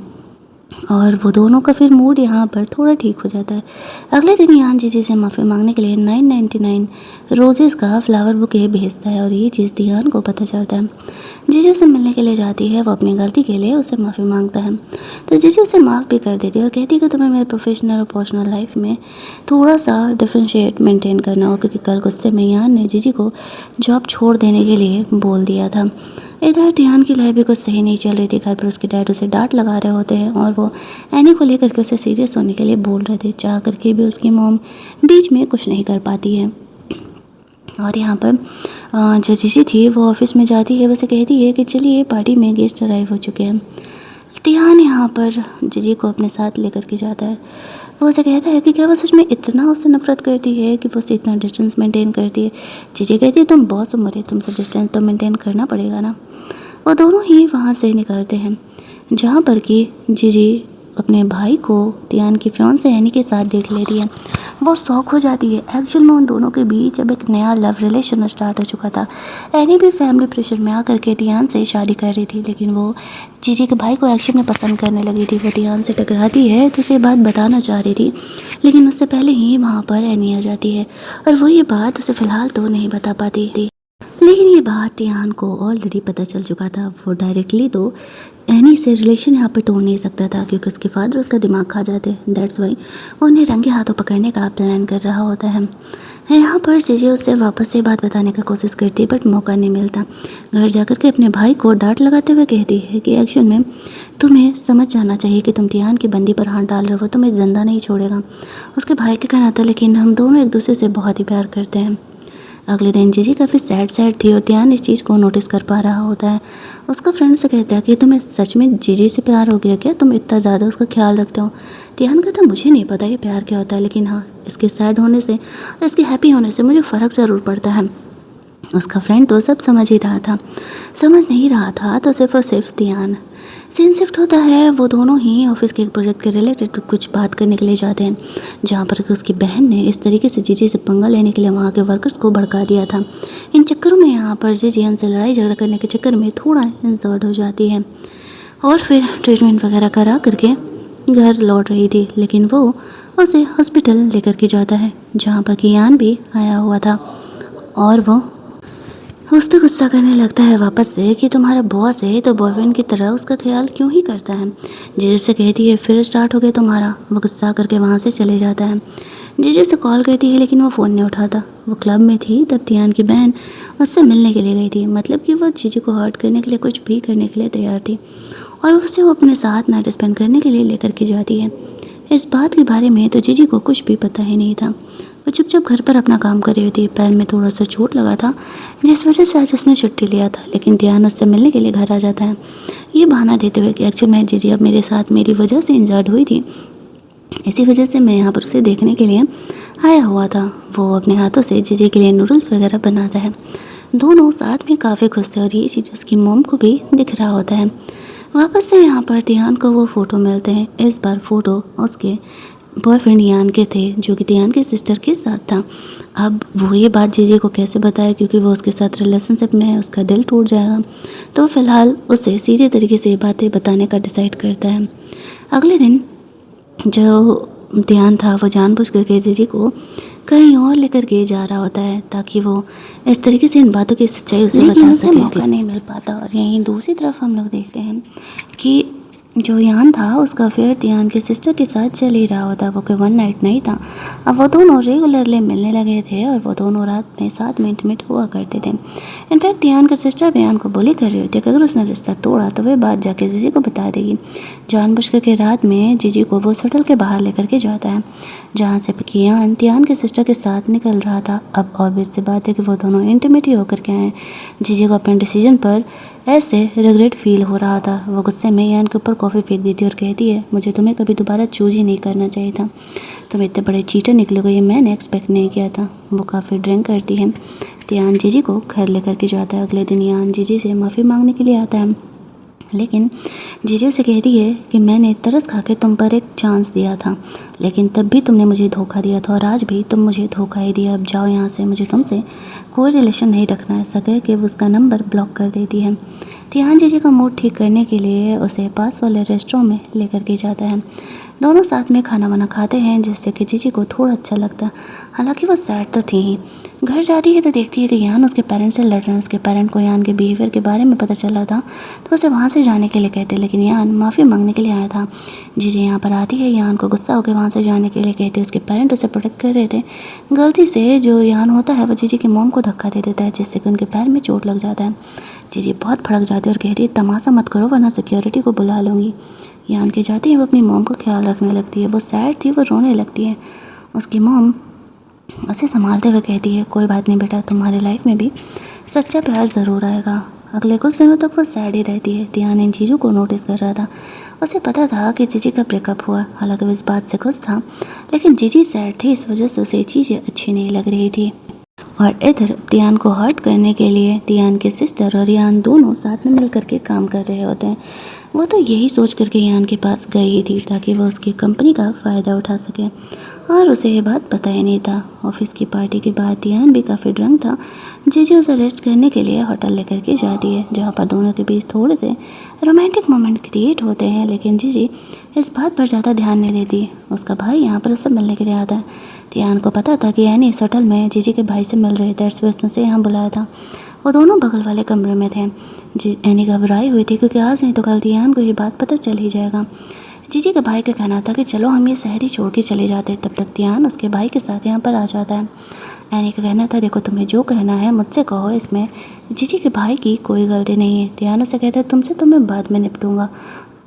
और वो दोनों का फिर मूड यहाँ पर थोड़ा ठीक हो जाता है। अगले दिन यान जीजी से माफ़ी मांगने के लिए 999 रोजेज़ का फ्लावर बुके भेजता है और ये चीज़ तियान को पता चलता है। जीजी उसे मिलने के लिए जाती है, वो अपनी गलती के लिए उसे माफ़ी मांगता है तो जीजी उसे माफ़ भी कर देती है और कहती है कि तुम्हें मेरे प्रोफेशनल और पर्सनल लाइफ में थोड़ा सा डिफ्रेंशिएट मेंटेन करना हो, क्योंकि कल गुस्से में यान ने जीजी को जॉब छोड़ देने के लिए बोल दिया था। इधर ध्यान की लाइफ भी कुछ सही नहीं चल रही थी। घर पर उसके डैड उसे डांट लगा रहे होते हैं और वो एनी को लेकर के उसे सीरियस होने के लिए बोल रहे थे। चाह करके भी उसकी मॉम बीच में कुछ नहीं कर पाती है। और यहाँ पर जो जीजी थी वो ऑफिस में जाती है, वैसे कहती है कि चलिए पार्टी में गेस्ट अराइव हो चुके हैं। ध्यान यहाँ पर जीजी को अपने साथ लेकर के जाता है। वो उसे कहता है कि क्या वो सच में इतना उससे नफरत करती है कि वो उससे इतना डिस्टेंस मेंटेन करती है। जीजी कहती है तुम बॉस उम्र है, तुमसे डिस्टेंस तो मेंटेन करना पड़ेगा ना। वो दोनों ही वहाँ से निकलते हैं, जहाँ पर कि जीजी अपने भाई को ध्यान की फियांसे एनी के साथ देख लेती है। वो शौक हो जाती है। एक्चुअल में उन दोनों के बीच अब एक नया लव रिलेशन स्टार्ट हो चुका था। एनी भी फैमिली प्रेशर में आकर के ध्यान से शादी कर रही थी, लेकिन वो जीजी के भाई को एक्चुअल में पसंद करने लगी थी। वो ध्यान से टकराती है तो उसे बात बताना चाह रही थी, लेकिन उससे पहले ही वहाँ पर एनी आ जाती है और वो ये बात उसे फ़िलहाल तो नहीं बता पाती थी। लेकिन ये बात ध्यान को ऑलरेडी पता चल चुका था। वो डायरेक्टली तो एनी से रिलेशन यहाँ पर तोड़ नहीं सकता था, क्योंकि उसके फादर उसका दिमाग खा जाते। दैट्स वाई वो उन्हें रंगे हाथों पकड़ने का प्लान कर रहा होता है। यहाँ पर जीजी उससे वापस से बात बताने का कोशिश करती है, बट मौका नहीं मिलता। घर जाकर के अपने भाई को डांट लगाते हुए कहती है कि एक्शन में तुम्हें समझ जाना चाहिए कि तुम ध्यान की बंदी पर हाथ डाल रहे हो, तुम्हें जिंदा नहीं छोड़ेगा। उसके भाई का कहना था, लेकिन हम दोनों एक दूसरे से बहुत ही प्यार करते हैं। अगले दिन जीजी काफ़ी सैड थी और ध्यान इस चीज़ को नोटिस कर पा रहा होता है। उसका फ्रेंड से कहता है कि तुम्हें सच में जीजी से प्यार हो गया क्या, तुम इतना ज़्यादा उसका ख्याल रखते हो। ध्यान कहता मुझे नहीं पता ये प्यार क्या होता है, लेकिन हाँ इसके सैड होने से और इसके हैप्पी होने से मुझे फ़र्क ज़रूर पड़ता है। उसका फ्रेंड तो सब समझ ही रहा था, समझ नहीं रहा था तो सिर्फ और सिर्फ ध्यान। सीन शिफ्ट होता है। वो दोनों ही ऑफिस के एक प्रोजेक्ट के रिलेटेड कुछ बात करने के लिए जाते हैं, जहाँ पर उसकी बहन ने इस तरीके से जीजी से पंगा लेने के लिए वहाँ के वर्कर्स को भड़का दिया था। इन चक्करों में यहाँ पर जीजी से लड़ाई झगड़ा करने के चक्कर में थोड़ा इंजर्ड हो जाती है और फिर ट्रीटमेंट वगैरह करा करके घर लौट रही थी, लेकिन वो उसे हॉस्पिटल लेकर के जाता है, जहाँ पर कियान भी आया हुआ था और वो उस पर गुस्सा करने लगता है वापस से कि तुम्हारा बॉस है तो बॉयफ्रेंड की तरह उसका ख्याल क्यों ही करता है। जीजू से कहती है फिर स्टार्ट हो गया तुम्हारा। वो गुस्सा करके वहाँ से चले जाता है। जीजू से कॉल करती है, लेकिन वो फ़ोन नहीं उठाता। वो क्लब में थी तब ध्यान की बहन उससे मिलने के लिए गई थी, मतलब कि वो जीजू को हर्ट करने के लिए कुछ भी करने के लिए तैयार थी और उससे वो अपने साथ नाइट स्पेंड करने के लिए लेकर के जाती है। इस बात के बारे में तो जीजी को कुछ भी पता ही नहीं था। वो चुपचाप घर पर अपना काम कर रही थी। पैर में थोड़ा सा चोट लगा था, जिस वजह से आज उसने छुट्टी लिया था, लेकिन ध्यान उससे मिलने के लिए घर आ जाता है, ये बहाना देते हुए कि एक्चुअल में जीजी अब मेरे साथ मेरी वजह से इंजर्ड हुई थी, इसी वजह से मैं यहाँ पर उसे देखने के लिए आया हुआ था। वो अपने हाथों से जीजी के लिए नूडल्स वगैरह बनाता है। दोनों साथ में काफ़ी खुश थे और ये चीज़ उसकी मॉम को भी दिख रहा होता है। वापस से यहाँ पर ध्यान को वो फ़ोटो मिलते हैं। इस बार फ़ोटो उसके बॉयफ्रेंड यान के थे, जो कि ध्यान के सिस्टर के साथ था। अब वो ये बात जीजी को कैसे बताए, क्योंकि वो उसके साथ रिलेशनशिप में है, उसका दिल टूट जाएगा। तो फिलहाल उसे सीधे तरीके से ये बातें बताने का डिसाइड करता है। अगले दिन जो ध्यान था वो जानबूझ करके जीजी को कहीं और लेकर के जा रहा होता है, ताकि वो इस तरीके से इन बातों की सच्चाई उसे बता सके। मौका नहीं मिल पाता। और यहीं दूसरी तरफ हम लोग देखते हैं कि जो यान था उसका अफेयर ध्यान के सिस्टर के साथ चल ही रहा होता। वो कोई वन नाइट नहीं था। अब वो दोनों रेगुलरली मिलने लगे थे और वो दोनों रात में साथ में इंटीमेट हुआ करते थे। इनफैक्ट ध्यान का सिस्टर ध्यान को बोली कर रही होती है कि अगर उसने रिश्ता तोड़ा तो वह बात जाके जीजी को बता देगी। जानबूझ करके रात में जीजी को वो होटल के बाहर लेकर के जाता है, जहाँ से कियान ध्यान के सिस्टर के साथ निकल रहा था। अब ऑब्वियस सी बात है कि वो दोनों इंटीमेट ही होकर के आए। जीजी को अपने डिसीजन पर ऐसे रिग्रेट फील हो रहा था। वो गुस्से में यान के ऊपर कॉफ़ी फेंक देती है और कहती है मुझे तुम्हें कभी दोबारा चूज ही नहीं करना चाहिए था, तुम इतने बड़े चीटर निकलोगे ये मैंने एक्सपेक्ट नहीं किया था। वो काफ़ी ड्रिंक करती है। ध्यान जीजी को घर लेकर के जाता है। अगले दिन यान जीजी से माफ़ी मांगने के लिए आता है, लेकिन जीजी से कहती है कि मैंने तरस खा के तुम पर एक चांस दिया था, लेकिन तब भी तुमने मुझे धोखा दिया था और आज भी तुम मुझे धोखा ही दिया। अब जाओ यहाँ से, मुझे तुमसे कोई रिलेशन नहीं रखना है। ऐसा कह के वो उसका नंबर ब्लॉक कर देती है। ध्यान जीजी का मूड ठीक करने के लिए उसे पास वाले रेस्टोरेंट में लेकर के जाता है। दोनों साथ में खाना वाना खाते हैं, जिससे कि जीजी को थोड़ा अच्छा लगता है। हालांकि वो सैड तो थी ही। घर जाती है तो देखती है कि यान उसके पेरेंट्स से लड़ रहे हैं। उसके पेरेंट को यान के बिहेवियर के बारे में पता चला था तो उसे वहाँ से जाने के लिए कहते, लेकिन यान माफ़ी मांगने के लिए आया था। जीजी यहाँ पर आती है, यान को गुस्सा होकर वहाँ से जाने के लिए कहते। उसके पेरेंट उसे प्रोटेक्ट कर रहे थे। गलती से जो यान होता है वो जीजी की मॉम को धक्का दे देता है, जिससे कि उनके पैर में चोट लग जाता है। जीजी बहुत भड़क जाती है और कहती है तमाशा मत करो वरना सिक्योरिटी को बुला लूँगी। यान के जाते ही वो अपनी मॉम का ख्याल रखने लगती है। वो सैड थी, वो रोने लगती है। उसकी मॉम उसे संभालते हुए कहती है कोई बात नहीं बेटा, तुम्हारी लाइफ में भी सच्चा प्यार ज़रूर आएगा। अगले कुछ दिनों तक वो सैड ही रहती है। ध्यान इन चीज़ों को नोटिस कर रहा था। उसे पता था कि जीजी का ब्रेकअप हुआ, हालांकि वो इस बात से खुश था, लेकिन जीजी सैड थी, इस वजह से उसे चीज़ें अच्छी नहीं लग रही थी। और इधर दियान को हर्ट करने के लिए दियान के सिस्टर और यान दोनों साथ में मिल करके काम कर रहे होते हैं। वो तो यही सोच करके यान के पास गई थी ताकि वो उसकी कंपनी का फ़ायदा उठा सके, और उसे ये बात पता ही नहीं था। ऑफिस की पार्टी के बाद दियान भी काफ़ी ड्रंक था। जीजी उसे रेस्ट करने के लिए होटल लेकर के जाती है, जहाँ पर दोनों के बीच थोड़े से रोमांटिक मोमेंट क्रिएट होते हैं, लेकिन जीजी इस बात पर ज़्यादा ध्यान नहीं देती। उसका भाई यहाँ पर उससे मिलने के लिए आता है। दियान को पता था कि यानी इस होटल में जीजी के भाई से मिल रहे थे, उसे यहाँ बुलाया था। वो दोनों बगल वाले कमरे में थे। एनी घबराई हुई थी क्योंकि आज नहीं तो कल दियान को ये बात पता चल ही जाएगा। जीजी के भाई का कहना था कि चलो हम ये शहर ही छोड़ के चले जाते। तब तक दियान उसके भाई के साथ यहाँ पर आ जाता है। एनी का कहना था देखो तुम्हें जो कहना है मुझसे कहो, इसमें जीजी के भाई की कोई गलती नहीं है। दियान उसे कहता है तुमसे तो मैं बाद में निपटूंगा,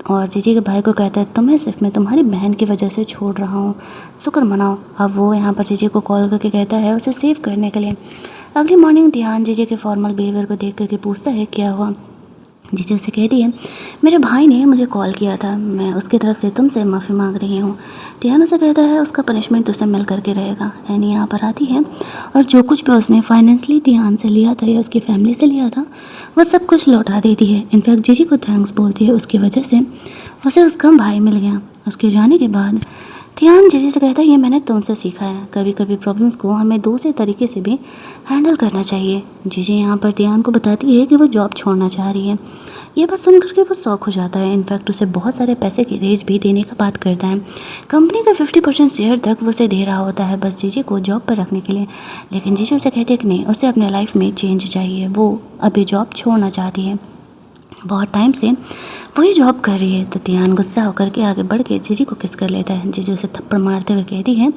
और जीजी के भाई को कहता है तुम्हें सिर्फ मैं तुम्हारी बहन की वजह से छोड़ रहा हूँ, शुक्र मनाओ। अब वो यहाँ पर जीजी को कॉल करके कहता है उसे सेव करने के लिए। अगली मॉर्निंग ध्यान जीजी के फॉर्मल बिहेवियर को देख करके पूछता है क्या हुआ। जीजी उसे कहती है मेरे भाई ने मुझे कॉल किया था, मैं उसकी तरफ से तुमसे माफ़ी मांग रही हूँ। ध्यान उसे कहता है उसका पनिशमेंट तुझसे मिल करके रहेगा। एनी यहाँ पर आती है और जो कुछ भी उसने फाइनेंशियली ध्यान से लिया था या उसकी फैमिली से लिया था वह सब कुछ लौटा देती है। इनफैक्ट जीजी को थैंक्स बोलती है, उसकी वजह से उसे उसका भाई मिल गया। उसके जाने के बाद ध्यान जीजी से कहता है ये मैंने तुमसे सीखा है, कभी कभी प्रॉब्लम्स को हमें दूसरे तरीके से भी हैंडल करना चाहिए। जीजी यहाँ पर ध्यान को बताती है कि वो जॉब छोड़ना चाह रही है। ये बात सुनकर के वो शौक हो जाता है। इनफैक्ट उसे बहुत सारे पैसे की रेज भी देने का बात करता है। कंपनी का 50% शेयर तक वो उसे दे रहा होता है बस जीजी को जॉब पर रखने के लिए। लेकिन जीजी उसे कहती है कि नहीं, उसे अपने लाइफ में चेंज चाहिए, वो अभी जॉब छोड़ना चाहती है। बहुत टाइम से वही जॉब कर रही है। तो ध्यान गुस्सा होकर के आगे बढ़ के जीजी को किस कर लेता है। जीजी उसे थप्पड़ मारते हुए कहती है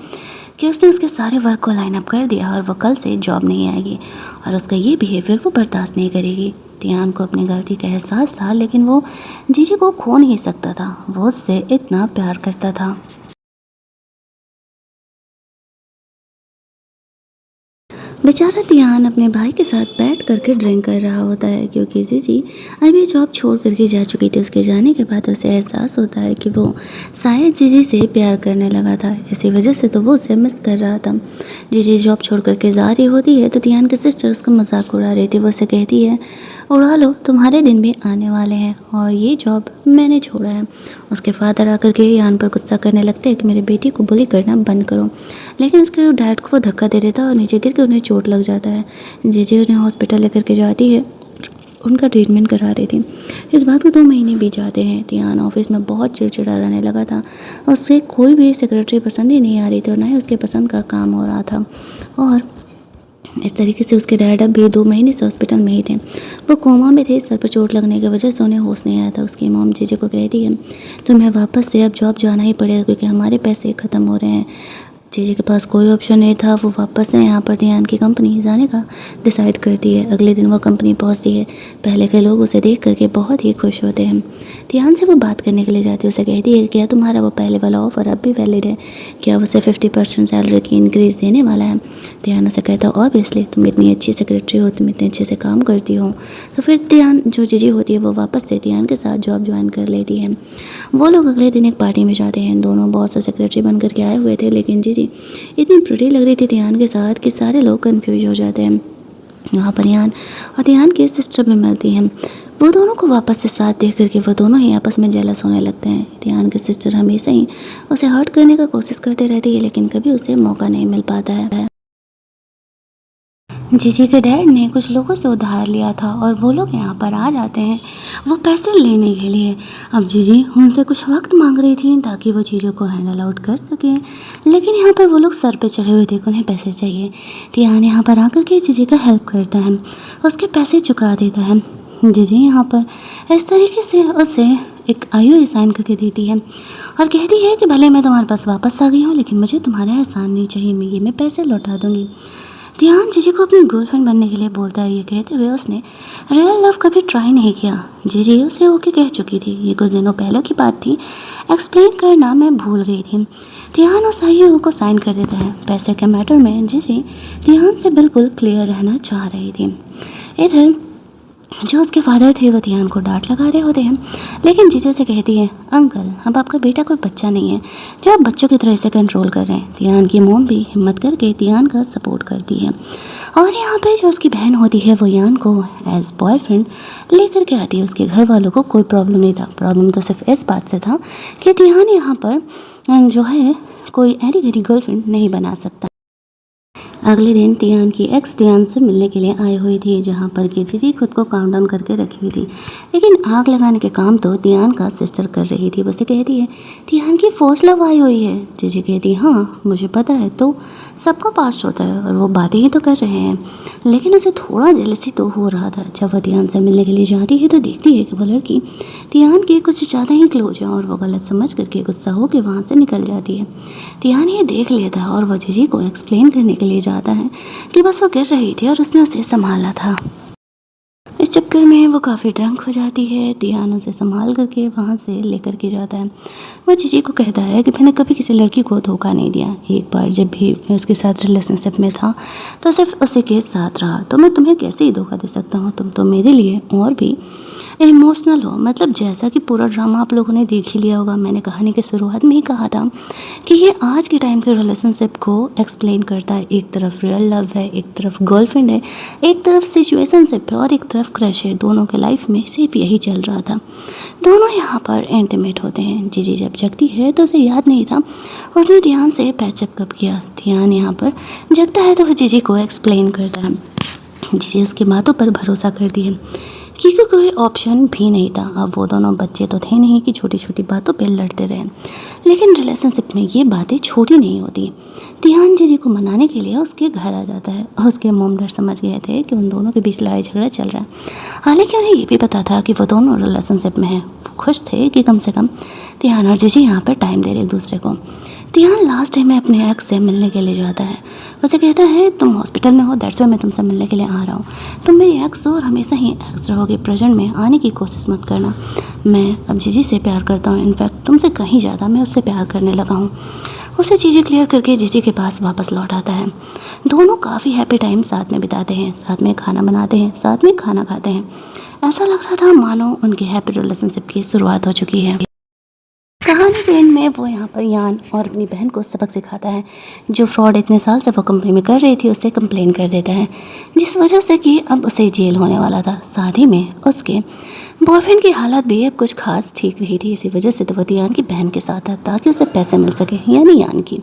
कि उसने उसके सारे वर्क को लाइन अप कर दिया और वो कल से जॉब नहीं आएगी और उसका ये बिहेवियर वो बर्दाश्त नहीं करेगी। ध्यान को अपनी गलती का एहसास था, लेकिन वो जीजी को खो नहीं सकता था, वो उससे इतना प्यार करता था। बेचारा ध्यान अपने भाई के साथ बैठ करके ड्रिंक कर रहा होता है, क्योंकि जीजी अभी जॉब छोड़ करके जा चुकी थी। उसके जाने के बाद उसे एहसास होता है कि वो शायद जीजी से प्यार करने लगा था, इसी वजह से तो वो उसे मिस कर रहा था। जीजी जॉब छोड़ करके जा रही होती है तो ध्यान के सिस्टर उसका मजाक उड़ा रही थी। वो उसे कहती है उड़ा लो, तुम्हारे दिन भी आने वाले हैं और ये जॉब मैंने छोड़ा है। उसके फादर आकर के यान पर गुस्सा करने लगते हैं कि मेरी बेटी को बुली करना बंद करो, लेकिन उसके डैड को वो धक्का दे देता है और नीचे गिर के उन्हें चोट लग जाता है। जीजी उन्हें हॉस्पिटल लेकर के जाती है, उनका ट्रीटमेंट करा रही थी। इस बात को 2 महीने बीत जाते हैं। ध्यान ऑफिस में बहुत चिड़चिड़ा रहने लगा था। उससे कोई भी सेक्रेटरी पसंद ही नहीं आ रही थी और ना ही उसके पसंद का काम हो रहा था। और इस तरीके से उसके डैड अब भी 2 महीने से हॉस्पिटल में ही थे। वो कोमा में थे, सर पर चोट लगने की वजह से उन्हें होश नहीं आया था। उसकी मॉम जीजी को कहती है तुम्हें वापस से अब जॉब जाना ही पड़ेगा क्योंकि हमारे पैसे ख़त्म हो रहे हैं। जीजी के पास कोई ऑप्शन नहीं था, वो वापस से यहाँ पर ध्यान की कंपनी जाने का डिसाइड करती है। अगले दिन वो कंपनी पहुँचती है। पहले के लोग उसे देख करके बहुत ही खुश होते हैं। ध्यान से वो बात करने के लिए जाती है। उसे कहती है क्या तुम्हारा वो पहले वाला ऑफ़र अब भी वैलिड है, क्या उसे 50% सैलरी की इंक्रीज़ देने वाला है। ध्यान उसे कहता है ऑब्वियसली, तुम इतनी अच्छी सेक्रेटरी हो, तुम इतने अच्छे से काम करती हो। तो फिर ध्यान जो जीजी होती है वो वापस से ध्यान के साथ जॉब ज्वाइन कर लेती है। वो लोग अगले दिन एक पार्टी में जाते हैं। दोनों बॉस और सेक्रेटरी बन करके आए हुए थे, लेकिन जीजी इतनी प्रिटी लग रही थी ध्यान के साथ कि सारे लोग कंफ्यूज हो जाते हैं। वहाँ पर यान और ध्यान की सिस्टर भी मिलती हैं। वो दोनों को वापस से साथ देख करके वो दोनों ही आपस में जेलस होने लगते हैं। ध्यान की सिस्टर हमेशा ही उसे हर्ट करने का कोशिश करते रहती है, लेकिन कभी उसे मौका नहीं मिल पाता है। जीजी के डैड ने कुछ लोगों से उधार लिया था और वो लोग यहाँ पर आ जाते हैं वो पैसे लेने के लिए। अब जीजी उनसे कुछ वक्त मांग रही थी ताकि वो चीज़ों को हैंडल आउट कर सकें, लेकिन यहाँ पर वो लोग सर पे चढ़े हुए थे कि उन्हें पैसे चाहिए। तियान यहाँ पर आकर के जीजी का हेल्प करता है, उसके पैसे चुका देता है। जीजी यहाँ पर इस तरीके से उसे एक IOU साइन करके देती है और कहती है कि भले मैं तुम्हारे पास वापस आ गई हूँ, लेकिन मुझे तुम्हारा एहसान नहीं चाहिए, मैं पैसे लौटा दूँगी। तियान जीजी को अपनी गर्लफ्रेंड बनने के लिए बोलता है। ये कहते हुए उसने रियल लव कभी ट्राई नहीं किया। जीजी उसे ओके कह चुकी थी, ये कुछ दिनों पहले की बात थी, एक्सप्लेन करना मैं भूल गई थी। तियान उस IOU को साइन कर देता है। पैसे के मैटर में जीजी तियान से बिल्कुल क्लियर रहना चाह रही थी। इधर जो उसके फादर थे वो तियान को डांट लगा रहे होते हैं, लेकिन जीजू से कहती है, अंकल अब आपका बेटा कोई बच्चा नहीं है जो आप बच्चों की तरह से कंट्रोल कर रहे हैं। तियान की मॉम भी हिम्मत करके तियान का सपोर्ट करती है और यहाँ पे जो उसकी बहन होती है वो यान को एज बॉयफ्रेंड लेकर के आती है। उसके घर वालों को कोई प्रॉब्लम नहीं था, प्रॉब्लम तो सिर्फ इस बात से था कि तियान यहाँ पर जो है कोई ऐरी गैरी गर्लफ्रेंड नहीं बना सकता। अगले दिन तियान की एक्स तियान से मिलने के लिए आई हुई थी, जहाँ पर कि जीजी खुद को काम डाउन करके रखी हुई थी, लेकिन आग लगाने के काम तो तियान का सिस्टर कर रही थी। उसे कहती है, तियान की फर्स्ट लव आई हुई है। जीजी कहती है, हाँ मुझे पता है, तो सबका पास्ट होता है और वो बातें ही तो कर रहे हैं। लेकिन उसे थोड़ा जेलसी तो हो रहा था। जब वह तियान से मिलने के लिए जाती है तो देखती है कि वो लड़की तियान की कुछ ज़्यादा ही क्लोज है और वो गलत समझ करके गुस्सा हो के वहाँ से निकल जाती है। तियान ये देख लेता है और वह जीजी को एक्सप्लेन करने के लिए जाता है कि बस वो गिर रही थी और उसने उसे संभाला था। इस चक्कर में वो काफ़ी ड्रंक हो जाती है। तियान उसे संभाल करके वहाँ से लेकर के जाता है। वो जीजी को कहता है कि मैंने कभी किसी लड़की को धोखा नहीं दिया, एक बार जब भी मैं उसके साथ रिलेशनशिप में था तो सिर्फ उसी के साथ रहा, तो मैं तुम्हें कैसे ही धोखा दे सकता हूँ, तुम तो मेरे लिए और भी इमोशनल हो। मतलब जैसा कि पूरा ड्रामा आप लोगों ने देख ही लिया होगा, मैंने कहानी की शुरुआत में ही कहा था कि ये आज के टाइम के रिलेशनशिप को एक्सप्लेन करता है। एक तरफ रियल लव है, एक तरफ गर्लफ्रेंड है, एक तरफ सिचुएशनशिप है और एक तरफ क्रश है। दोनों के लाइफ में सिर्फ यही चल रहा था। दोनों यहाँ पर इंटीमेट होते हैं। जीजी जब जगती है तो उसे याद नहीं था उसने ध्यान से पैचअप कब किया। ध्यान यहाँ पर जगता है तो वह जीजी को एक्सप्लेन करता है। जीजी उसकी बातों पर भरोसा करती है क्योंकि कोई ऑप्शन भी नहीं था। अब वो दोनों बच्चे तो थे नहीं कि छोटी छोटी बातों पे लड़ते रहे, लेकिन रिलेशनशिप में ये बातें छोटी नहीं होती। तियान जीजी को मनाने के लिए उसके घर आ जाता है। उसके मॉम डैड समझ गए थे कि उन दोनों के बीच लड़ाई झगड़ा चल रहा है, हालांकि उन्हें ये भी पता था कि वो दोनों रिलेशनशिप में हैं। खुश थे कि कम से कम तियान और जीजी यहाँ पर टाइम दे रहे एक दूसरे को। तियान लास्ट टाइम में अपने एक्स से मिलने के लिए जाता है। उसे कहता है, तुम हॉस्पिटल में हो, दैट्स वाई मैं तुमसे मिलने के लिए आ रहा हूँ। तुम मेरी एक्स हो और हमेशा ही एक्स रहोगे, प्रेजेंट में आने की कोशिश मत करना। मैं अब जीजी से प्यार करता हूँ, इनफैक्ट तुमसे कहीं ज़्यादा मैं उससे प्यार करने लगा हूँ। उसे चीज़ें क्लियर करके जीजी के पास वापस लौट आता है। दोनों काफ़ी हैप्पी टाइम साथ में बिताते हैं, साथ में खाना बनाते हैं, साथ में खाना खाते हैं। ऐसा लग रहा था मानो उनके हैप्पी रिलेशनशिप की शुरुआत हो चुकी है। कहानी के एंड में वो यहाँ पर यान और अपनी बहन को सबक सिखाता है। जो फ्रॉड इतने साल से वो कंपनी में कर रही थी उससे कंप्लेन कर देता है, जिस वजह से कि अब उसे जेल होने वाला था। साथ ही में उसके बॉयफ्रेंड की हालत भी अब कुछ खास ठीक नहीं थी। इसी वजह से तो वो यान की बहन के साथ था ताकि उसे पैसे मिल सके, यानी यान की।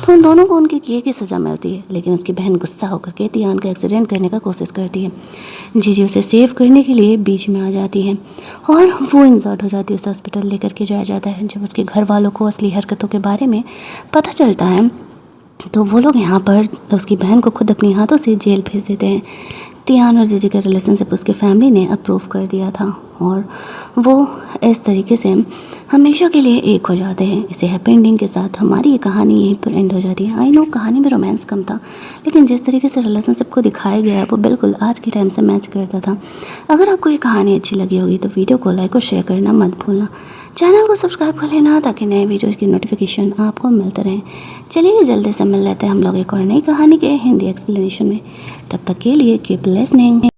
तो उन दोनों को उनके किए की सज़ा मिलती है, लेकिन उसकी बहन गुस्सा होकर के तियान का एक्सीडेंट करने का कोशिश करती है। जीजी उसे सेव करने के लिए बीच में आ जाती है और वो इंजर्ड हो जाती है। उसे हॉस्पिटल लेकर के जाया जाता है। जब उसके घर वालों को असली हरकतों के बारे में पता चलता है तो वो लोग यहाँ पर उसकी बहन को खुद अपने हाथों से जेल भेज देते हैं। तियान और जीजी का रिलेशनशिप उसके फैमिली ने अप्रूव कर दिया था और वो इस तरीके से हमेशा के लिए एक हो जाते हैं। इसे हैप्पी एंडिंग के साथ हमारी ये कहानी यहीं पर एंड हो जाती है। आई नो कहानी में रोमांस कम था, लेकिन जिस तरीके से रिलेशनशिप को दिखाया गया है वो बिल्कुल आज के टाइम से मैच करता था। अगर आपको ये कहानी अच्छी लगी होगी तो वीडियो को लाइक और शेयर करना मत भूलना। चैनल को सब्सक्राइब कर लेना ताकि नए वीडियोज़ की नोटिफिकेशन आपको मिलते रहें। चलिए जल्दी से मिल लेते हैं हम लोग एक और नई कहानी के हिंदी एक्सप्लेनेशन में। तब तक के लिए कीप लिसनिंग।